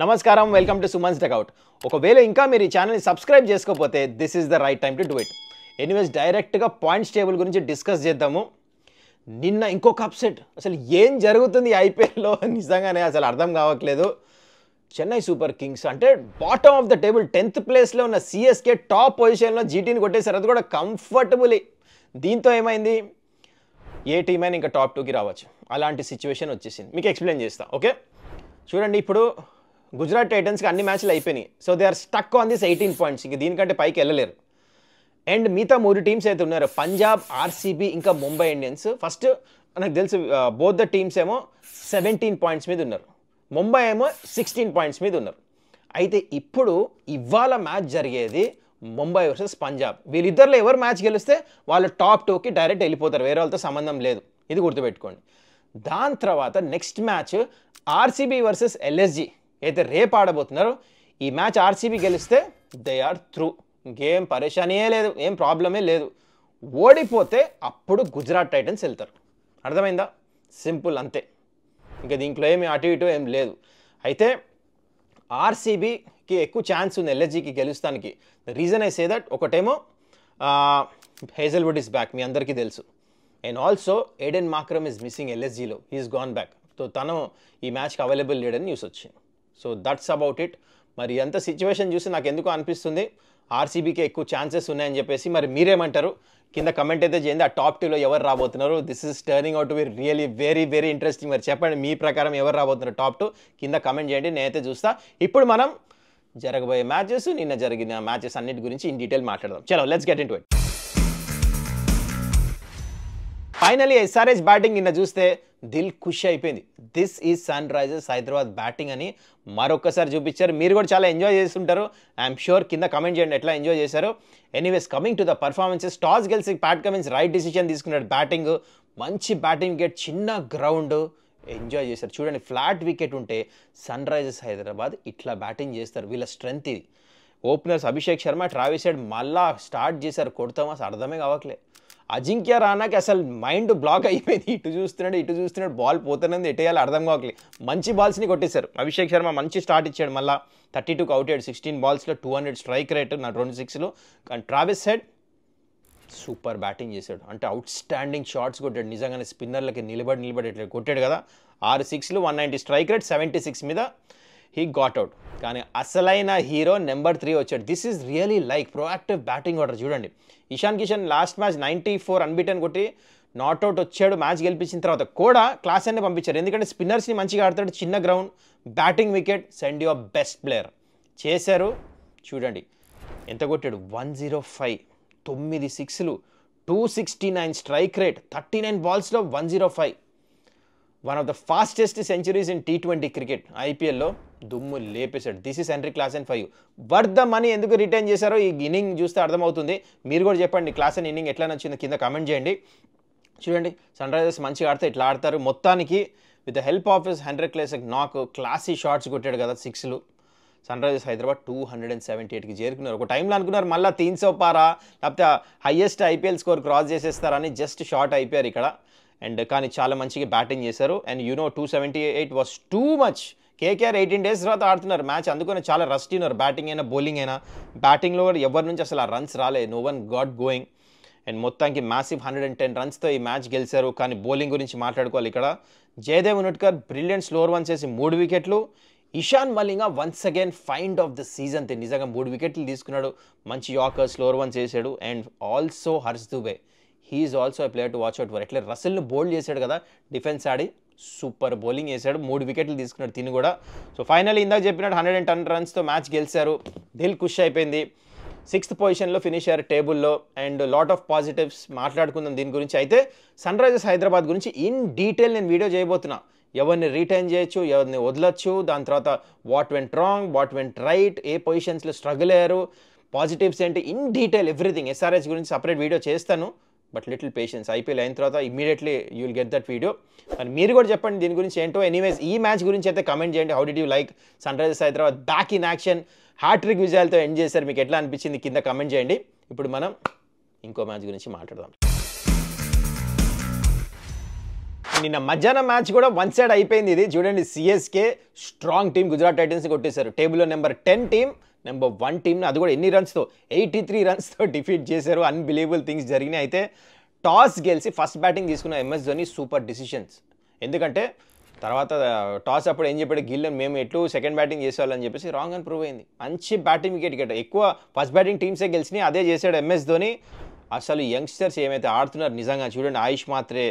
నమస్కారం welcome to Suman's duck out. ఒకవేళ ఇంకా మీరు ఈ ఛానల్ని సబ్స్క్రైబ్ చేసుకోకపోతే this is the right time to do it. Anyways డైరెక్ట్గా పాయింట్స్ టేబుల్ గురించి డిస్కస్ చేద్దాము. నిన్న ఇంకొక అప్సెట్, అసలు ఏం జరుగుతుంది ఐపీఎల్లో నిజంగానే అసలు అర్థం కావట్లేదు. చెన్నై సూపర్ కింగ్స్ అంటే bottom of the table 10th ప్లేస్లో ఉన్న సిఎస్కే టాప్ పొజిషన్లో జీటీని కొట్టేశారు, అది కూడా కంఫర్టబుల్లీ. దీంతో ఏమైంది, ఏ టీం అయినా ఇంకా టాప్ 2కి రావచ్చు, అలాంటి సిచ్యువేషన్ వచ్చేసింది. మీకు ఎక్స్ప్లెయిన్ చేస్తా. ఓకే చూడండి, ఇప్పుడు గుజరాత్ టైటన్స్కి అన్ని మ్యాచ్లు అయిపోయినాయి. So they are stuck on this 18 points. ఇంక దీనికంటే పైకి వెళ్ళలేరు. అండ్ మిగతా 3 టీమ్స్ అయితే ఉన్నారు, పంజాబ్, ఆర్సీబీ ఇంకా ముంబై ఇండియన్స్. ఫస్ట్ నాకు తెలుసు బోత్ ద టీమ్స్ ఏమో 17 పాయింట్స్ మీద ఉన్నారు, ముంబై ఏమో 16 పాయింట్స్ మీద ఉన్నారు. అయితే ఇప్పుడు ఇవాళ మ్యాచ్ జరిగేది ముంబై వర్సెస్ పంజాబ్. వీళ్ళిద్దరిలో ఎవరు మ్యాచ్ గెలిస్తే వాళ్ళు టాప్ 2కి డైరెక్ట్ వెళ్ళిపోతారు, వేరే వాళ్ళతో సంబంధం లేదు, ఇది గుర్తుపెట్టుకోండి. దాని తర్వాత next match RCB versus LSG అయితే రేపు ఆడబోతున్నారు. ఈ మ్యాచ్ ఆర్సీబీ గెలిస్తే దే ఆర్ త్రూ, ఇంకేం పరేషానీయే లేదు, ఏం ప్రాబ్లమే లేదు. ఓడిపోతే అప్పుడు గుజరాత్ టైటన్స్ వెళ్తారు. అర్థమైందా? సింపుల్, అంతే. ఇంకా దీంట్లో ఏమి అటు ఇటు ఏం లేదు. అయితే ఆర్సీబీకి ఎక్కువ ఛాన్స్ ఉంది ఎల్ఎస్జీకి గెలుస్తానికి. రీజన్ ఐ సే దట్, ఒకటేమో హేజల్వుడ్ ఇస్ బ్యాక్, మీ అందరికీ తెలుసు. And also Aiden Markram is missing ఎల్ఎస్జీలో, హీఈస్ గాన్ బ్యాక్. సో తను ఈ మ్యాచ్కి అవైలబుల్ లేడని న్యూస్ వచ్చింది. So that's about it. మరి ఎంత సిచ్యువేషన్ చూసి నాకు ఎందుకు అనిపిస్తుంది ఆర్సీబీకి ఎక్కువ ఛాన్సెస్ ఉన్నాయని చెప్పేసి. మరి మీరేమంటారు కింద కమెంట్ అయితే చేయండి. ఆ టాప్ 2లో ఎవరు రాబోతున్నారు? This is turning out to be really very very interesting. మరి చెప్పండి మీ ప్రకారం ఎవరు రాబోతున్నారు టాప్ 2 కింద కమెంట్ చేయండి, నేనైతే చూస్తా. ఇప్పుడు మనం జరగబోయే మ్యాచెస్, నిన్న జరిగిన మ్యాచెస్ అన్నిటి గురించి ఇన్ డీటెయిల్ మాట్లాడదాం. చలో let's get into it. Finally SRH batting నిన్న చూస్తే దిల్ ఖుషి అయిపోయింది. This is Sunrisers Hyderabad batting అని మరొకసారి చూపించారు. మీరు కూడా చాలా ఎంజాయ్ చేస్తుంటారు, ఐఎమ్ షూర్. కింద కమెంట్ చేయండి ఎట్లా ఎంజాయ్ చేశారు. Anyways coming to the performances, toss గెలిచి ప్యాట్ కమిన్స్ రైట్ డిసిషన్ తీసుకున్నాడు. బ్యాటింగ్ మంచి బ్యాటింగ్ వికెట్, చిన్న గ్రౌండ్, ఎంజాయ్ చేశారు. చూడండి, ఫ్లాట్ వికెట్ ఉంటే సన్ రైజర్స్ హైదరాబాద్ ఇట్లా బ్యాటింగ్ చేస్తారు, వీళ్ళ స్ట్రెంత్ ఇది. Openers Abhishek Sharma, Travis head మళ్ళా స్టార్ట్ చేశారు కొడతాం, అసలు అర్థమే కావట్లే. అజింక్య రానాకి అసలు మైండ్ బ్లాక్ అయిపోయింది, ఇటు చూస్తున్నాడు బాల్ పోతున్నది, ఎటేయాలి అర్థం కావట్లేదు. మంచి బాల్స్ని కొట్టేశారు. అభిషేక్ శర్మ మంచి స్టార్ట్ ఇచ్చాడు, మళ్ళీ 32కి అవుట్ అయ్యాడు. 16 బాల్స్లో 200 స్ట్రైక్ రేట్, నా 2 6లు. కానీ ట్రావిస్ హెడ్ సూపర్ బ్యాటింగ్ చేశాడు, అంటే అవుట్ స్టాండింగ్ షాట్స్ కొట్టాడు. నిజంగానే స్పిన్నర్లకి నిలబడి కొట్టాడు కదా. 6 6లు, 190 స్ట్రైక్ రేట్, 76 మీద హీ గాట్ అవుట్. కానీ అసలైన హీరో నెంబర్ 3 వచ్చాడు. This is really like proactive batting order. చూడండి, Ishan Kishan last match 94 unbeaten కొట్టి నాట్అవుట్ వచ్చాడు. మ్యాచ్ గెలిపించిన తర్వాత కూడా క్లాస్ అనే పంపించారు, ఎందుకంటే స్పిన్నర్స్ని మంచిగా ఆడతాడు, చిన్న ground, batting wicket, send your best player చేశారు. చూడండి ఎంత కొట్టాడు, 105, 9 6లు, 269 స్ట్రైక్ రేట్, 39 బాల్స్లో 105. One of the fastest centuries in T20 cricket. ఐపీఎల్లో దుమ్ము లేపేశాడు. This is entry Klaasen 5. Worth the money ఎందుకు రిటైన్ చేశారో ఈ ఇన్నింగ్ చూస్తే అర్థమవుతుంది. మీరు కూడా చెప్పండి క్లాసెన్ ఇన్నింగ్ ఎట్లా నచ్చిందో కింద కమెంట్ చేయండి. చూడండి, సన్ రైజర్స్ మంచిగా ఆడితే ఇట్లా ఆడతారు. మొత్తానికి with the help of his Heinrich Klaasen knock classy shots కొట్టాడు కదా, 6లు. సన్ రైజర్స్ హైదరాబాద్ 278కి చేరుకున్నారు. ఒక టైంలో అనుకున్నారు మళ్ళీ 300 పారా, లేకపోతే హైయెస్ట్ ఐపీఎల్ స్కోర్ క్రాస్ చేసేస్తారని, జస్ట్ షార్ట్ అయిపోయారు ఇక్కడ. అండ్ కానీ చాలా మంచిగా బ్యాటింగ్ చేశారు. And 278 was too much. KKR 18 days తర్వాత ఆడుతున్నారు మ్యాచ్, అందుకని చాలా రస్టీ ఉన్నారు, బ్యాటింగ్ అయినా బౌలింగ్ అయినా. బ్యాటింగ్లో కూడా ఎవరి నుంచి అసలు ఆ రన్స్ రాలేదు, no one got going. And మొత్తానికి మ్యాసివ్ 110 రన్స్తో ఈ మ్యాచ్ గెలిచారు. కానీ బౌలింగ్ గురించి మాట్లాడుకోవాలి ఇక్కడ. Jaydev Unadkat brilliant slower ones వేసి 3 వికెట్లు. Ishan Malinga once again find of the season, నిజంగా 3 వికెట్లు తీసుకున్నాడు. మంచి యార్కర్ స్లోవర్ వన్స్ వేసాడు. And also Harsh Dubey, he's also a player to watch out for. ఎట్లా రసెల్ని బౌల్డ్ చేశాడు కదా, డిఫెన్స్ ఆడి సూపర్ బౌలింగ్ వేశాడు, 3 వికెట్లు తీసుకున్నాడు తిని కూడా. సో ఫైనల్లీ ఇందాక చెప్పినట్టు 110 రన్స్తో మ్యాచ్ గెలిచారు. దిల్ ఖుష్ అయిపోయింది. 6th పొజిషన్లో ఫినిష్ అయ్యారు టేబుల్లో. అండ్ లాట్ ఆఫ్ పాజిటివ్స్ మాట్లాడుకుందాం దీని గురించి. అయితే సన్ రైజర్స్ హైదరాబాద్ గురించి ఇన్ డీటెయిల్ నేను వీడియో చేయబోతున్నా. ఎవరిని రిటైన్ చేయొచ్చు, ఎవరిని వదలొచ్చు, దాని తర్వాత what went wrong, what went right, ఏ పొజిషన్స్లో స్ట్రగుల్ అయ్యారు, పాజిటివ్స్ ఏంటి, ఇన్ డీటెయిల్ ఎవ్రీథింగ్. ఎస్ఆర్హెచ్ గురించి సపరేట్ వీడియో చేస్తాను, బట్ లిటిల్ పేషెన్స్. ఐపీఎల్ అయిన తర్వాత immediately you will get that video. మరి మీరు కూడా చెప్పండి దీని గురించి ఏంటో. ఎనీవేస్ ఈ మ్యాచ్ గురించి అయితే కమెంట్ చేయండి. How did you like Sunrisers Hyderabad back in action, hattrick విజయాలతో ఎండ్ చేశారు, మీకు ఎట్లా అనిపించింది కింద కమెంట్ చేయండి. ఇప్పుడు మనం ఇంకో మ్యాచ్ గురించి మాట్లాడదాం. నిన్న మధ్యాహ్నం మ్యాచ్ కూడా వన్ సైడ్ అయిపోయింది. ఇది చూడండి, CSK strong team Gujarat Titans కొట్టేశారు. టేబుల్లో నెంబర్ 10 టీం, నెంబర్ 1 టీంని అది కూడా ఎన్ని రన్స్తో 83 రన్స్తో డిఫీట్ చేశారు. అన్బిలీవబుల్ థింగ్స్ జరిగినాయి. అయితే టాస్ గెలిచి ఫస్ట్ బ్యాటింగ్ తీసుకున్న ఎంఎస్ ధోని సూపర్ డిసిషన్స్. ఎందుకంటే తర్వాత టాస్ అప్పుడు ఏం చెప్పాడు, గిల్లెన్ మేము ఎట్లు సెకండ్ బ్యాటింగ్ చేసేవాళ్ళని చెప్పేసి రాంగ్ అని ప్రూవ్ అయింది. మంచి బ్యాటింగ్ వికెట్ ఎక్కువ ఫస్ట్ బ్యాటింగ్ టీమ్సే గెలిచినాయి. అదే చేశాడు ఎంఎస్ ధోని. అసలు యంగ్స్టర్స్ ఏమైతే ఆడుతున్నారు నిజంగా చూడండి, ఆయుష్ మాత్రే,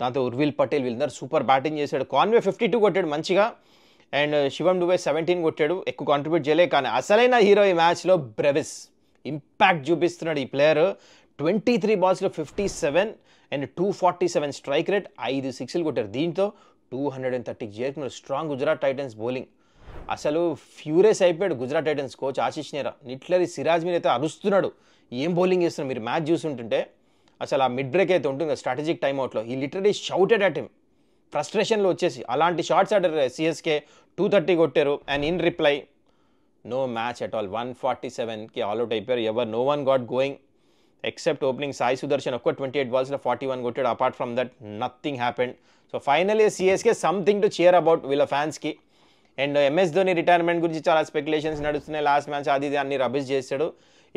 దాంతో ఉర్విల్ పటేల్ వీళ్ళందరూ సూపర్ బ్యాటింగ్ చేశాడు. కాన్వే 52 కొట్టాడు మంచిగా, అండ్ శివం డుబే 17 కొట్టాడు, ఎక్కువ కాంట్రిబ్యూట్ చేయలే. కానీ అసలైన హీరో ఈ మ్యాచ్లో బ్రెవిస్ ఇంపాక్ట్ చూపిస్తున్నాడు. ఈ ప్లేయర్ 23 బాల్స్లో 57 అండ్ 247 స్ట్రైక్ రేట్, 5 సిక్స్లు కొట్టారు. దీంతో 230కి చేరుకున్నారు. Strong Gujarat Titans bowling. అసలు ఫ్యూరియస్ అయిపోయాడు గుజరాత్ టైటన్స్ కోచ్ ఆశీష్ నేహ్రా. నిట్లరి సిరాజ్ మీద అయితే అరుస్తున్నాడు, ఏం బౌలింగ్ చేస్తున్నారు. మీరు మ్యాచ్ చూస్తుంటుంటే అసలు ఆ మిడ్ బ్రేక్ అయితే ఉంటుంది స్ట్రాటజిక్ టైమ్అవుట్లో, ఈ లిటరలీ షౌటెడ్ అట్ హిమ్, ఫ్రస్ట్రేషన్లో వచ్చేసి అలాంటి షాట్స్ ఆడారు. సిఎస్కే 230 కొట్టారు. And in reply no match at all, 147కి ఆల్అౌట్ అయిపోయారు. ఎవరు no one got going except opening Sai Sudharsan ఒక్క 28 బాల్స్లో 41 కొట్టాడు. Apart from that nothing happened. So finally CSK something to cheer about వీళ్ళ ఫ్యాన్స్కి. అండ్ ఎంఎస్ ధోని రిటైర్మెంట్ గురించి చాలా స్పెక్యులేషన్స్ నడుస్తున్నాయి. లాస్ట్ మ్యాచ్ అది ఇది అన్ని రబిష్ చేశాడు.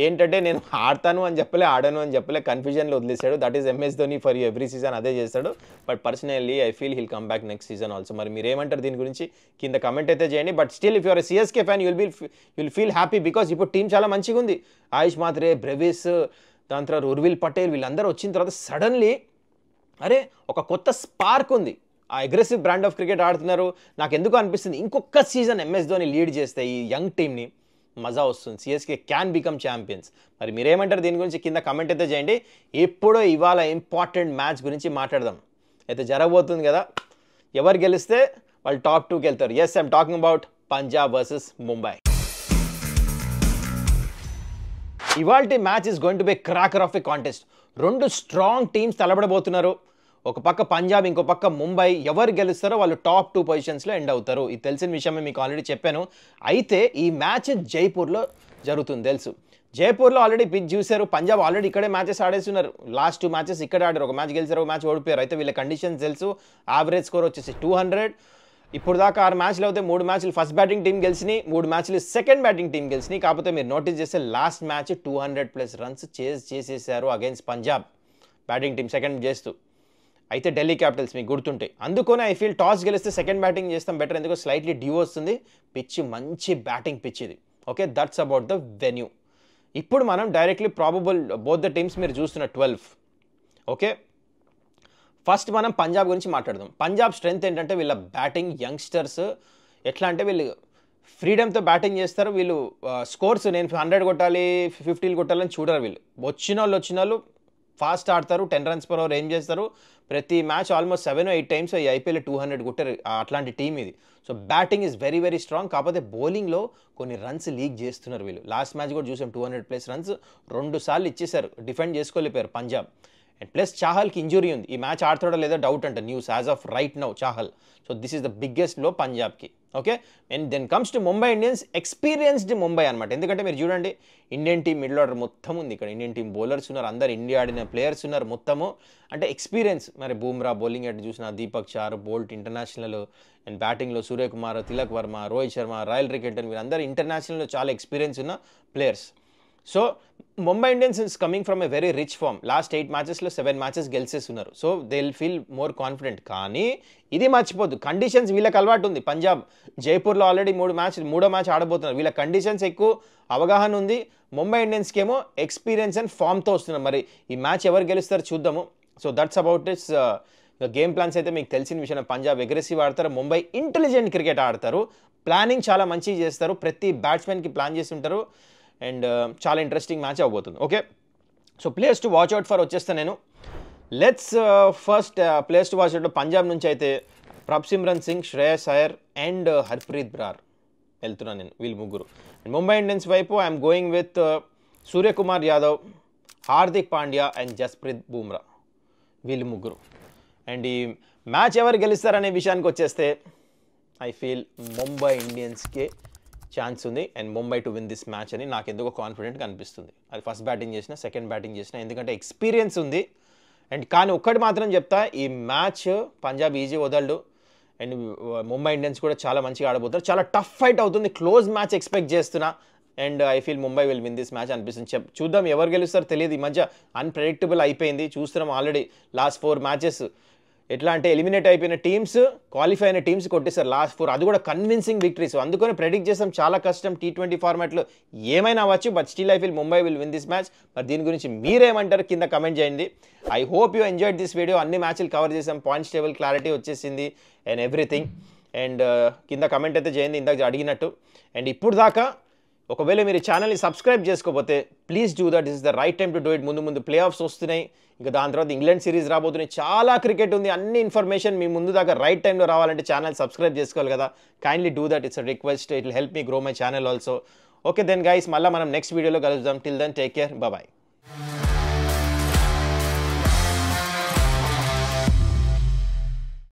ఏంటంటే నేను ఆడతాను అని చెప్పలే, ఆడను అని చెప్పలే, కన్ఫ్యూజన్లో వదిలేశాడు. That is MS Dhoni for every season అదే చేస్తాడు. But personally I feel hill come back next season also. మరి మీరు ఏమంటారు దీని గురించి కింద కమెంట్ అయితే చేయండి. But still if your CSK fan you'll feel happy because ఇప్పుడు టీం చాలా మంచిగా ఉంది. ఆయుష్ మాత్రే, బ్రెవిస్, దాని తర్వాత ఉర్విల్ పటేల్ వీళ్ళందరూ వచ్చిన తర్వాత సడన్లీ అరే ఒక కొత్త స్పార్క్ ఉంది. ఆ అగ్రెసివ్ బ్రాండ్ ఆఫ్ క్రికెట్ ఆడుతున్నారు. నాకు ఎందుకు అనిపిస్తుంది ఇంకొక సీజన్ ఎంఎస్ ధోని లీడ్ చేస్తే ఈ యంగ్ టీమ్ని మజా వస్తుంది. CSK can become champions. మరి మీరేమంటారు దీని గురించి కింద కమెంట్ అయితే చేయండి. ఎప్పుడో ఇవాళ ఇంపార్టెంట్ మ్యాచ్ గురించి మాట్లాడదాం. అయితే జరగబోతుంది కదా, ఎవరు గెలిస్తే వాళ్ళు టాప్ 2కి వెళ్తారు. Yes, I'm talking about Punjab versus Mumbai. ఇవాల్టి match is going to be cracker of a contest. రెండు స్ట్రాంగ్ టీమ్స్ తలబడబోతున్నారు. ఒక పక్క పంజాబ్, ఇంకో పక్క ముంబై. ఎవరు గెలుస్తారో వాళ్ళు టాప్ 2 పొజిషన్స్లో ఎండ్ అవుతారు. ఇది తెలిసిన విషయమే, మీకు ఆల్రెడీ చెప్పాను. అయితే ఈ మ్యాచ్ జైపూర్లో జరుగుతుంది తెలుసు. జైపూర్లో ఆల్రెడీ పిచ్ చూశారు. పంజాబ్ ఆల్రెడీ ఇక్కడే మ్యాచెస్ ఆడేస్తున్నారు. లాస్ట్ 2 మ్యాచెస్ ఇక్కడే ఆడారు. ఒక మ్యాచ్ గెలిచారు, ఒక మ్యాచ్ ఓడిపోయారు. అయితే వీళ్ళ కండిషన్స్ తెలుసు. యావరేజ్ స్కోర్ వచ్చేసి 200. ఇప్పుడు దాకా 6 మ్యాచ్లు అయితే 3 మ్యాచ్లు ఫస్ట్ బ్యాటింగ్ టీం గెలిచినాయి, 3 మ్యాచ్లు సెకండ్ బ్యాటింగ్ టీం గెలిచినాయి. కాకపోతే మీరు నోటీస్ చేస్తే లాస్ట్ మ్యాచ్ 200+ రన్స్ చేసేసారు against Punjab batting team second చేస్తూ. అయితే ఢిల్లీ క్యాపిటల్స్ మీకు గుర్తుంటాయి. అందుకనే ఐ ఫీల్ టాస్ గెలిస్తే సెకండ్ బ్యాటింగ్ చేస్తాం బెటర్. ఎందుకో స్లైట్లీ డ్యూ వస్తుంది. పిచ్ మంచి బ్యాటింగ్ పిచ్ ఇది. Okay, that's about the venue. ఇప్పుడు మనం directly probable both the teams మీరు చూస్తున్న 12. ఓకే, ఫస్ట్ మనం పంజాబ్ గురించి మాట్లాడదాం. పంజాబ్ స్ట్రెంగ్త్ ఏంటంటే వీళ్ళ బ్యాటింగ్ యంగ్స్టర్స్ ఎట్లా అంటే వీళ్ళు ఫ్రీడమ్తో బ్యాటింగ్ చేస్తారు. వీళ్ళు స్కోర్స్ నేను 100 కొట్టాలి 50 కొట్టాలని చూడరు. వీళ్ళు వచ్చిన వాళ్ళు ఫాస్ట్ ఆడతారు. 10 runs per hour ఏం చేస్తారు. ప్రతి మ్యాచ్ ఆల్మోస్ట్ 7 or 8 times ఈ ఐపీఎల్ 200 కొట్టారు. అట్లాంటి టీం ఇది. So batting is very very strong. కాకపోతే బౌలింగ్లో కొన్ని రన్స్ లీక్ చేస్తున్నారు వీళ్ళు. లాస్ట్ మ్యాచ్ కూడా చూసాం 200+ రన్స్ 2 సార్లు ఇచ్చేశారు. డిఫెండ్ చేసుకోలేపారు పంజాబ్. అండ్ ప్లస్ చాహల్కి ఇంజురీ ఉంది. ఈ మ్యాచ్ ఆడతాడో లేదో డౌట్ అంట news as of right now Chahal. So this is the biggest low పంజాబ్కి. Okay, and then comes to Mumbai Indians. Experienced Mumbai అనమాట. ఎందుకంటే మీరు చూడండి ఇండియన్ టీం మిడిల్ ఆర్డర్ మొత్తం ఉంది ఇక్కడ. ఇండియన్ టీం బౌలర్స్ ఉన్నారు, అందరు ఇండియా ఆడిన ప్లేయర్స్ ఉన్నారు మొత్తము. అంటే ఎక్స్పీరియన్స్. మరి బూమ్రా బౌలింగ్ ఎట్ చూసిన, Deepak Chahar, Boult international, and బ్యాటింగ్లో సూర్యకుమార్, తిలక్ వర్మ, రోహిత్ శర్మ, రాయల్ రికెల్టన్ వీళ్ళందరూ ఇంటర్నేషనల్లో చాలా ఎక్స్పీరియన్స్ ఉన్న players. So Mumbai Indians is coming from a very rich form. Last 8 మ్యాచెస్లో 7 మ్యాచెస్ గెలిచేస్తున్నారు. So they will feel more confident. కానీ ఇది మర్చిపోద్దు, కండిషన్స్ వీళ్ళకి అలవాటు ఉంది. పంజాబ్ జైపూర్లో ఆల్రెడీ 3 మ్యాచ్ ఆడబోతున్నారు. వీళ్ళ కండిషన్స్ ఎక్కువ అవగాహన ఉంది. ముంబై ఇండియన్స్కి ఏమో ఎక్స్పీరియన్స్ అండ్ ఫామ్తో వస్తున్నారు. మరి ఈ మ్యాచ్ ఎవరు గెలుస్తారో చూద్దాము. So that's about it's game plans. అయితే మీకు తెలిసిన విషయం, పంజాబ్ అగ్రెసివ్ ఆడతారు, ముంబై ఇంటెలిజెంట్ క్రికెట్ ఆడతారు. ప్లానింగ్ చాలా మంచిగా చేస్తారు. ప్రతి బ్యాట్స్మెన్కి ప్లాన్ చేసి ఉంటారు. అండ్ చాలా ఇంట్రెస్టింగ్ మ్యాచ్ అవ్వబోతుంది. Okay, so players to watch out for వచ్చేస్తాను నేను. Let's first players to watch out Punjab నుంచి అయితే ప్రభ్సిమ్రన్ సింగ్, శ్రేయస్ అయ్యర్ అండ్ హర్ప్రీత్ బ్రార్ వెళ్తున్నాను నేను, వీళ్ళు ముగ్గురు. అండ్ ముంబై ఇండియన్స్ వైపు I'm going with Suryakumar Yadav, Hardik Pandya and Jasprit Bumrah, వీళ్ళు ముగ్గురు. అండ్ ఈ మ్యాచ్ ఎవరు గెలుస్తారనే విషయానికి వచ్చేస్తే ఐ ఫీల్ ముంబై ఇండియన్స్కే ఛాన్స్ ఉంది. And Mumbai to win this match అని నాకు ఎందుకో కాన్ఫిడెంట్గా అనిపిస్తుంది. అది ఫస్ట్ బ్యాటింగ్ చేసినా సెకండ్ బ్యాటింగ్ చేసినా, ఎందుకంటే ఎక్స్పీరియన్స్ ఉంది. అండ్ కానీ ఒక్కటి మాత్రం చెప్తా, ఈ మ్యాచ్ పంజాబ్ ఈజీ వదలడు. అండ్ ముంబై ఇండియన్స్ కూడా చాలా మంచిగా ఆడబోతారు. చాలా టఫ్ ఫైట్ అవుతుంది, క్లోజ్ మ్యాచ్ ఎక్స్పెక్ట్ చేస్తున్నా. And I feel Mumbai will win this match అనిపిస్తుంది. చూద్దాం ఎవరు గెలుస్తారో తెలియదు. ఈ మధ్య అన్ప్రెడిక్టబుల్ అయిపోయింది, చూస్తున్నాం ఆల్రెడీ లాస్ట్ 4 మ్యాచెస్. ఎట్లా అంటే ఎలిమినేట్ అయిపోయిన టీమ్స్ క్వాలిఫై అయిన టీమ్స్ కొట్టేశారు లాస్ట్ 4, అది కూడా కన్విన్సింగ్ విక్టరీస్. అందుకని ప్రెడిక్ట్ చేసాం చాలా కష్టం T20 ఫార్మాట్లో ఏమైనా అవ్వచ్చు. But still I feel Mumbai will win this match. మరి దీని గురించి మీరేమంటారు కింద కమెంట్ చేయండి. I hope you enjoyed this video. అన్ని మ్యాచ్లు కవర్ చేసాం, పాయింట్స్ టేబుల్ క్లారిటీ వచ్చేసింది అండ్ ఎవ్రీథింగ్. అండ్ కింద కమెంట్ అయితే చేయండి ఇందాక అడిగినట్టు. అండ్ ఇప్పుడు దాకా ఒకవేళ మీరు ఛానల్ని సబ్స్క్రైబ్ చేసుకోకపోతే please do that. This is the right time to do it. ముందు ప్లే ఆఫ్స్ వస్తున్నాయి, ఇంకా దాని తర్వాత ఇంగ్లాండ్ సిరీస్ రాబోతున్నాయి, చాలా క్రికెట్ ఉంది. అన్ని ఇన్ఫర్మేషన్ మీ ముందు దాకా రైట్ టైంలో రావాలంటే ఛానల్ సబ్స్క్రైబ్ చేసుకోవాలి కదా. Kindly do that, it's a request. It will help me grow my channel also. Okay then guys, మళ్ళీ మనం నెక్స్ట్ వీడియోలో కలుద్దాం. Till then take care, bye.